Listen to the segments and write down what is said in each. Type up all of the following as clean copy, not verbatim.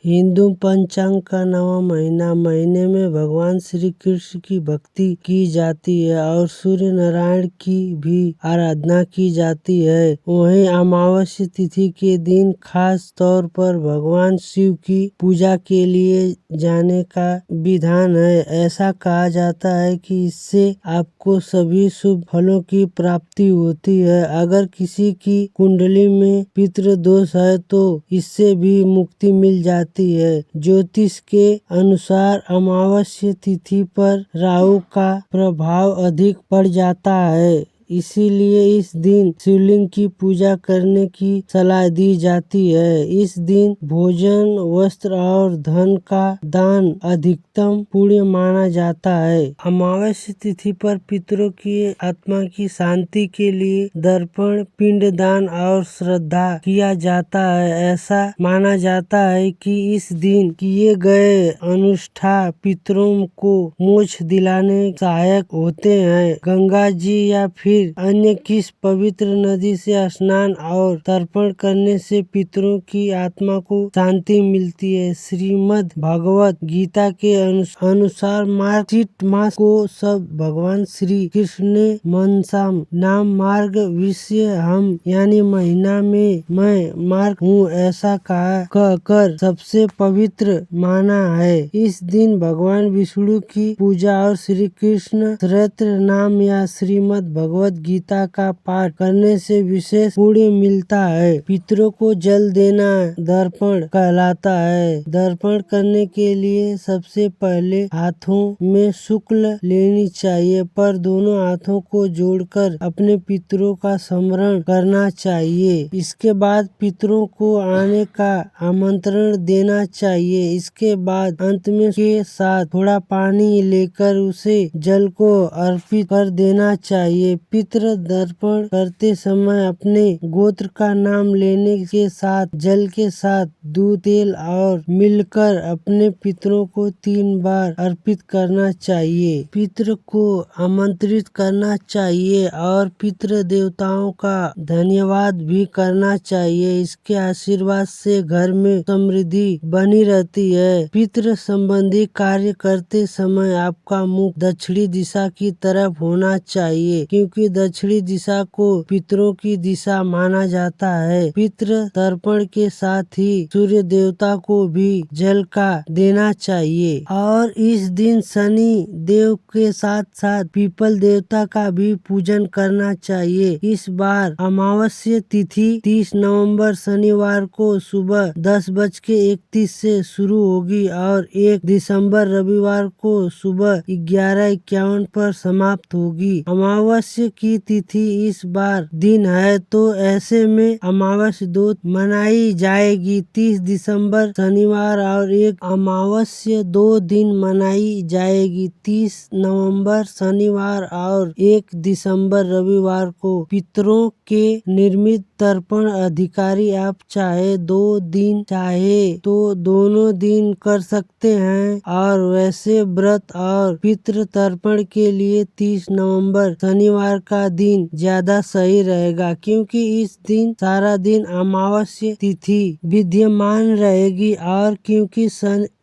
हिंदू पंचांग का 9वां महीना, महीने में भगवान श्री कृष्ण की भक्ति की जाती है और सूर्य नारायण की भी आराधना की जाती है। वहीं अमावस्या तिथि के दिन खास तौर पर भगवान शिव की पूजा के लिए जाने का विधान है। ऐसा कहा जाता है कि इससे आपको सभी शुभ फलों की प्राप्ति होती है। अगर किसी की कुंडली में पितृदोष है तो इससे भी मुक्ति मिल जाती है। ज्योतिष के अनुसार अमावस्या तिथि पर राहु का प्रभाव अधिक पड़ जाता है, इसीलिए इस दिन शिवलिंग की पूजा करने की सलाह दी जाती है। इस दिन भोजन, वस्त्र और धन का दान अधिकतम पुण्य माना जाता है। अमावस्या तिथि पर पितरों की आत्मा की शांति के लिए तर्पण, पिंडदान और श्राद्ध किया जाता है। ऐसा माना जाता है कि इस दिन किए गए अनुष्ठान पितरों को मोक्ष दिलाने सहायक होते हैं। गंगा जी या फिर अन्य किस पवित्र नदी से स्नान और तर्पण करने से पितरों की आत्मा को शांति मिलती है। श्रीमद् भगवत गीता के अनुसार मार्गशीर्ष मास को सब भगवान श्री कृष्ण ने मनसा नाम मार्ग विषय हम यानी महीना में मैं मार्ग हूँ ऐसा कहकर सबसे पवित्र माना है। इस दिन भगवान विष्णु की पूजा और श्री कृष्ण सहस्त्र नाम या श्रीमद् भगवत गीता का पाठ करने से विशेष पुण्य मिलता है। पितरों को जल देना दर्पण कहलाता है। दर्पण करने के लिए सबसे पहले हाथों में शुक्ल लेनी चाहिए, पर दोनों हाथों को जोड़कर अपने पितरों का स्मरण करना चाहिए। इसके बाद पितरों को आने का आमंत्रण देना चाहिए। इसके बाद अंत में के साथ थोड़ा पानी लेकर उसे जल को अर्पित कर देना चाहिए। पितृ तर्पण करते समय अपने गोत्र का नाम लेने के साथ जल के साथ दूध, तेल और मिलकर अपने पितरों को 3 बार अर्पित करना चाहिए। पितृ को आमंत्रित करना चाहिए और पितृ देवताओं का धन्यवाद भी करना चाहिए। इसके आशीर्वाद से घर में समृद्धि बनी रहती है। पितृ संबंधी कार्य करते समय आपका मुख दक्षिणी दिशा की तरफ होना चाहिए, क्योंकि दक्षिणी दिशा को पितरों की दिशा माना जाता है। पितृ तर्पण के साथ ही सूर्य देवता को भी जल का देना चाहिए और इस दिन शनि देव के साथ साथ पीपल देवता का भी पूजन करना चाहिए। इस बार अमावस्या तिथि 30 नवंबर शनिवार को सुबह 10:31 से शुरू होगी और 1 दिसंबर रविवार को सुबह 11:51 पर समाप्त होगी। अमावस्या की तिथि इस बार दिन है तो ऐसे में अमावस्या 2 मनाई जाएगी। 30 दिसंबर शनिवार और 1 अमावस्या 2 दिन मनाई जाएगी। 30 नवंबर शनिवार और 1 दिसंबर रविवार को पितरों के निर्मित तर्पण अधिकारी आप चाहे 2 दिन चाहे तो दोनों दिन कर सकते हैं और वैसे व्रत और पितृ तर्पण के लिए 30 नवंबर शनिवार का दिन ज्यादा सही रहेगा, क्योंकि इस दिन सारा दिन अमावस्या तिथि विद्यमान रहेगी और क्योंकि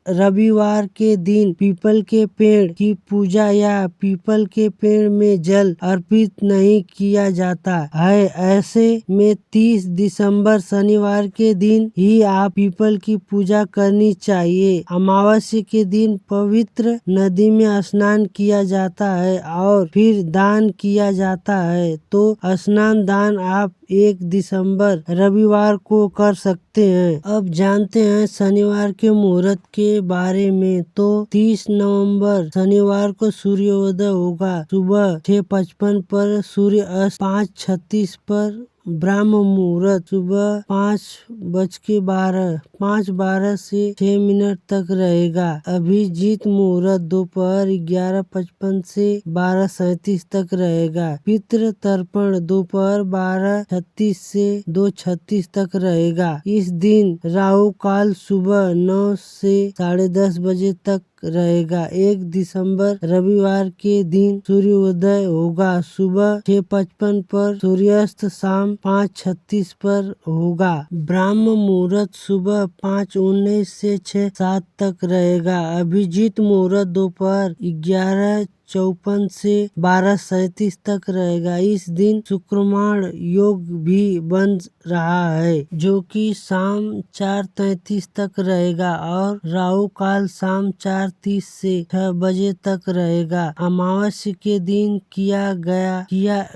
रविवार के दिन पीपल के पेड़ की पूजा या पीपल के पेड़ में जल अर्पित नहीं किया जाता है। ऐसे में 30 दिसंबर शनिवार के दिन ही आप पीपल की पूजा करनी चाहिए। अमावस्या के दिन पवित्र नदी में स्नान किया जाता है और फिर दान किया जाता है, तो स्नान दान आप 1 दिसंबर रविवार को कर सकते हैं। अब जानते हैं शनिवार के मुहूर्त के बारे में। तो 30 नवंबर शनिवार को सूर्योदय होगा सुबह 6:55 पर, सूर्य अस्त 5:36 पर, ब्रह्म मुहूर्त सुबह 5:12 से 6 मिनट तक रहेगा। अभिजीत मुहूर्त दोपहर 11:55 से 12:37 तक रहेगा। पितृ तर्पण दोपहर 12:36 से 2:36 तक रहेगा। इस दिन राहु काल सुबह 9 से 10:30 बजे तक रहेगा। 1 दिसंबर रविवार के दिन सूर्योदय होगा सुबह 6:55 पर, सूर्यास्त शाम 5:36 पर होगा। ब्रह्म मुहूर्त सुबह 5:19 से 6:07 तक रहेगा। अभिजीत मुहूर्त दोपहर 11:54 से 12:37 तक रहेगा। इस दिन शुक्रमाण योग भी बन रहा है जो कि शाम 4:33 तक रहेगा और राहु काल शाम 4:30 से 6 बजे तक रहेगा। अमावस्या के दिन किया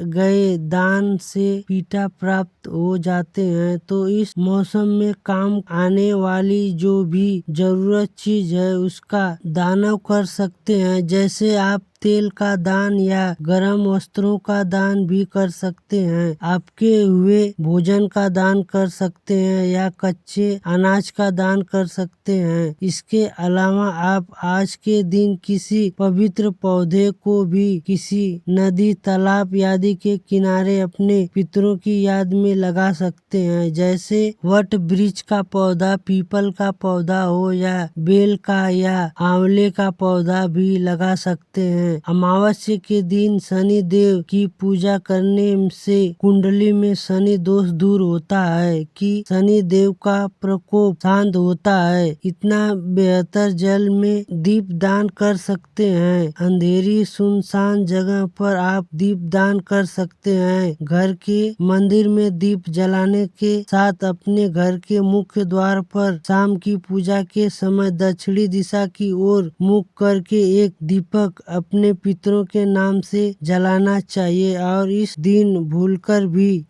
गए दान से पीठा प्राप्त हो जाते हैं। तो इस मौसम में काम आने वाली जो भी जरूरत चीज है उसका दान कर सकते हैं। जैसे आप तेल का दान या गर्म वस्त्रों का दान भी कर सकते हैं। आपके हुए भोजन का दान कर सकते हैं या कच्चे अनाज का दान कर सकते हैं। इसके अलावा आप आज के दिन किसी पवित्र पौधे को भी किसी नदी तालाब आदि के किनारे अपने पितरों की याद में लगा सकते हैं। जैसे वट वृक्ष का पौधा, पीपल का पौधा हो या बेल का या आंवले का पौधा भी लगा सकते हैं। अमावस्या के दिन शनि देव की पूजा करने से कुंडली में शनि दोष दूर होता है कि शनि देव का प्रकोप शांत होता है। इतना बेहतर जल में दीप दान कर सकते हैं। अंधेरी सुनसान जगह पर आप दीप दान कर सकते हैं। घर के मंदिर में दीप जलाने के साथ अपने घर के मुख्य द्वार पर शाम की पूजा के समय दक्षिणी दिशा की ओर मुख करके एक दीपक अपने पितरों के नाम से जलाना चाहिए और इस दिन भूलकर भी